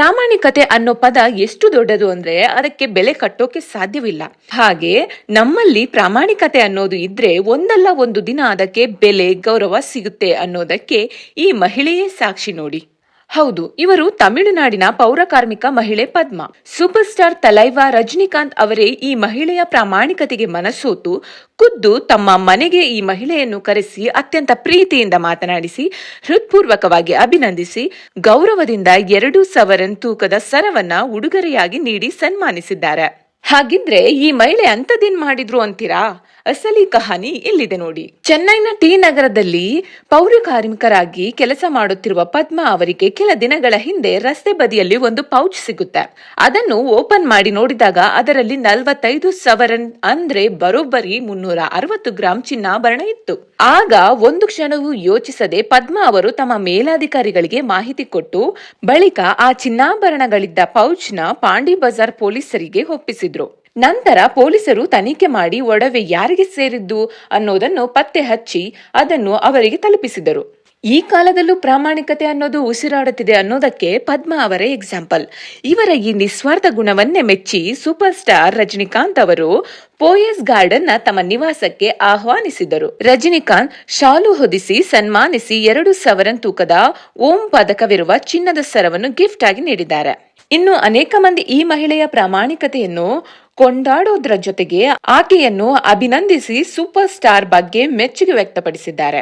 ಪ್ರಾಮಾಣಿಕತೆ ಅನ್ನೋ ಪದ ಎಷ್ಟು ದೊಡ್ಡದು ಅಂದ್ರೆ ಅದಕ್ಕೆ ಬೆಲೆ ಕಟ್ಟೋಕೆ ಸಾಧ್ಯವಿಲ್ಲ. ಹಾಗೆ ನಮ್ಮಲ್ಲಿ ಪ್ರಾಮಾಣಿಕತೆ ಅನ್ನೋದು ಇದ್ರೆ ಒಂದಲ್ಲ ಒಂದು ದಿನ ಅದಕ್ಕೆ ಬೆಲೆ ಗೌರವ ಸಿಗುತ್ತೆ ಅನ್ನೋದಕ್ಕೆ ಈ ಮಹಿಳೆಯೇ ಸಾಕ್ಷಿ ನೋಡಿ. ಹೌದು, ಇವರು ತಮಿಳುನಾಡಿನ ಪೌರಕಾರ್ಮಿಕ ಮಹಿಳೆ ಪದ್ಮ. ಸೂಪರ್ ಸ್ಟಾರ್ ತಲೈವ ರಜನಿಕಾಂತ್ ಅವರೇ ಈ ಮಹಿಳೆಯ ಪ್ರಾಮಾಣಿಕತೆಗೆ ಮನಸೋತು ಖುದ್ದು ತಮ್ಮ ಮನೆಗೆ ಈ ಮಹಿಳೆಯನ್ನು ಕರೆಸಿ ಅತ್ಯಂತ ಪ್ರೀತಿಯಿಂದ ಮಾತನಾಡಿಸಿ ಹೃತ್ಪೂರ್ವಕವಾಗಿ ಅಭಿನಂದಿಸಿ ಗೌರವದಿಂದ 2 ಸವರನ್ ತೂಕದ ಸರವನ್ನ ಉಡುಗೊರೆಯಾಗಿ ನೀಡಿ ಸನ್ಮಾನಿಸಿದ್ದಾರೆ. ಹಾಗಿದ್ರೆ ಈ ಮಹಿಳೆ ಅಂತದೇನ್ ಮಾಡಿದ್ರು ಅಂತೀರಾ? ಅಸಲಿ ಕಹಾನಿ ಇಲ್ಲಿದೆ ನೋಡಿ. ಚೆನ್ನೈನ ಟಿ ನಗರದಲ್ಲಿ ಪೌರ ಕಾರ್ಮಿಕರಾಗಿ ಕೆಲಸ ಮಾಡುತ್ತಿರುವ ಪದ್ಮ ಅವರಿಗೆ ಕೆಲ ದಿನಗಳ ಹಿಂದೆ ರಸ್ತೆ ಬದಿಯಲ್ಲಿ ಒಂದು ಪೌಚ್ ಸಿಗುತ್ತೆ. ಅದನ್ನು ಓಪನ್ ಮಾಡಿ ನೋಡಿದಾಗ ಅದರಲ್ಲಿ 45 ಸವರನ್ ಅಂದ್ರೆ ಬರೋಬ್ಬರಿ 360 ಗ್ರಾಂ ಚಿನ್ನಾಭರಣ ಇತ್ತು. ಆಗ ಒಂದು ಕ್ಷಣವೂ ಯೋಚಿಸದೆ ಪದ್ಮ ಅವರು ತಮ್ಮ ಮೇಲಾಧಿಕಾರಿಗಳಿಗೆ ಮಾಹಿತಿ ಕೊಟ್ಟು ಬಳಿಕ ಆ ಚಿನ್ನಾಭರಣಗಳಿದ್ದ ಪೌಚ್ನ ಪಾಂಡಿ ಬಜಾರ್ ಪೊಲೀಸರಿಗೆ ಒಪ್ಪಿಸಿದ್ರು. ನಂತರ ಪೊಲೀಸರು ತನಿಖೆ ಮಾಡಿ ಒಡವೆ ಯಾರಿಗೆ ಸೇರಿದ್ದು ಅನ್ನೋದನ್ನು ಪತ್ತೆ ಹಚ್ಚಿ ಅದನ್ನು ಅವರಿಗೆ ತಲುಪಿಸಿದರು. ಈ ಕಾಲದಲ್ಲೂ ಪ್ರಾಮಾಣಿಕತೆ ಅನ್ನೋದು ಉಸಿರಾಡುತ್ತಿದೆ ಅನ್ನೋದಕ್ಕೆ ಪದ್ಮ ಅವರೇ ಎಕ್ಸಾಂಪಲ್. ಇವರ ಈ ನಿಸ್ವಾರ್ಥ ಗುಣವನ್ನೇ ಮೆಚ್ಚಿ ಸೂಪರ್ ಸ್ಟಾರ್ ರಜನಿಕಾಂತ್ ಅವರು ಪೋಯಸ್ ಗಾರ್ಡನ್ ನ ತಮ್ಮ ನಿವಾಸಕ್ಕೆ ಆಹ್ವಾನಿಸಿದರು. ರಜನಿಕಾಂತ್ ಶಾಲು ಹೊದಿಸಿ ಸನ್ಮಾನಿಸಿ 2 ಸವರನ್ ತೂಕದ ಓಂ ಪದಕವಿರುವ ಚಿನ್ನದ ಸರವನ್ನು ಗಿಫ್ಟ್ ಆಗಿ ನೀಡಿದ್ದಾರೆ. ಇನ್ನು ಅನೇಕ ಮಂದಿ ಈ ಮಹಿಳೆಯ ಪ್ರಾಮಾಣಿಕತೆಯನ್ನು ಕೊಂಡಾಡೋದ್ರ ಜೊತೆಗೆ ಆಕೆಯನ್ನು ಅಭಿನಂದಿಸಿ ಸೂಪರ್ ಸ್ಟಾರ್ ಬಗ್ಗೆ ಮೆಚ್ಚುಗೆ ವ್ಯಕ್ತಪಡಿಸಿದ್ದಾರೆ.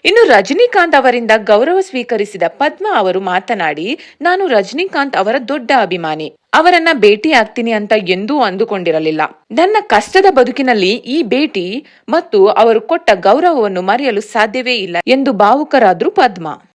ಇನ್ನು ರಜನಿಕಾಂತ್ ಅವರಿಂದ ಗೌರವ ಸ್ವೀಕರಿಸಿದ ಪದ್ಮ ಅವರು ಮಾತನಾಡಿ, ನಾನು ರಜನಿಕಾಂತ್ ಅವರ ದೊಡ್ಡ ಅಭಿಮಾನಿ. ಅವರನ್ನ ಭೇಟಿ ಆಗ್ತೀನಿ ಅಂತ ಎಂದೂ ಅಂದುಕೊಂಡಿರಲಿಲ್ಲ. ನನ್ನ ಕಷ್ಟದ ಬದುಕಿನಲ್ಲಿ ಈ ಭೇಟಿ ಮತ್ತು ಅವರು ಕೊಟ್ಟ ಗೌರವವನ್ನು ಮರೆಯಲು ಸಾಧ್ಯವೇ ಇಲ್ಲ ಎಂದು ಭಾವುಕರಾದ್ರು ಪದ್ಮ.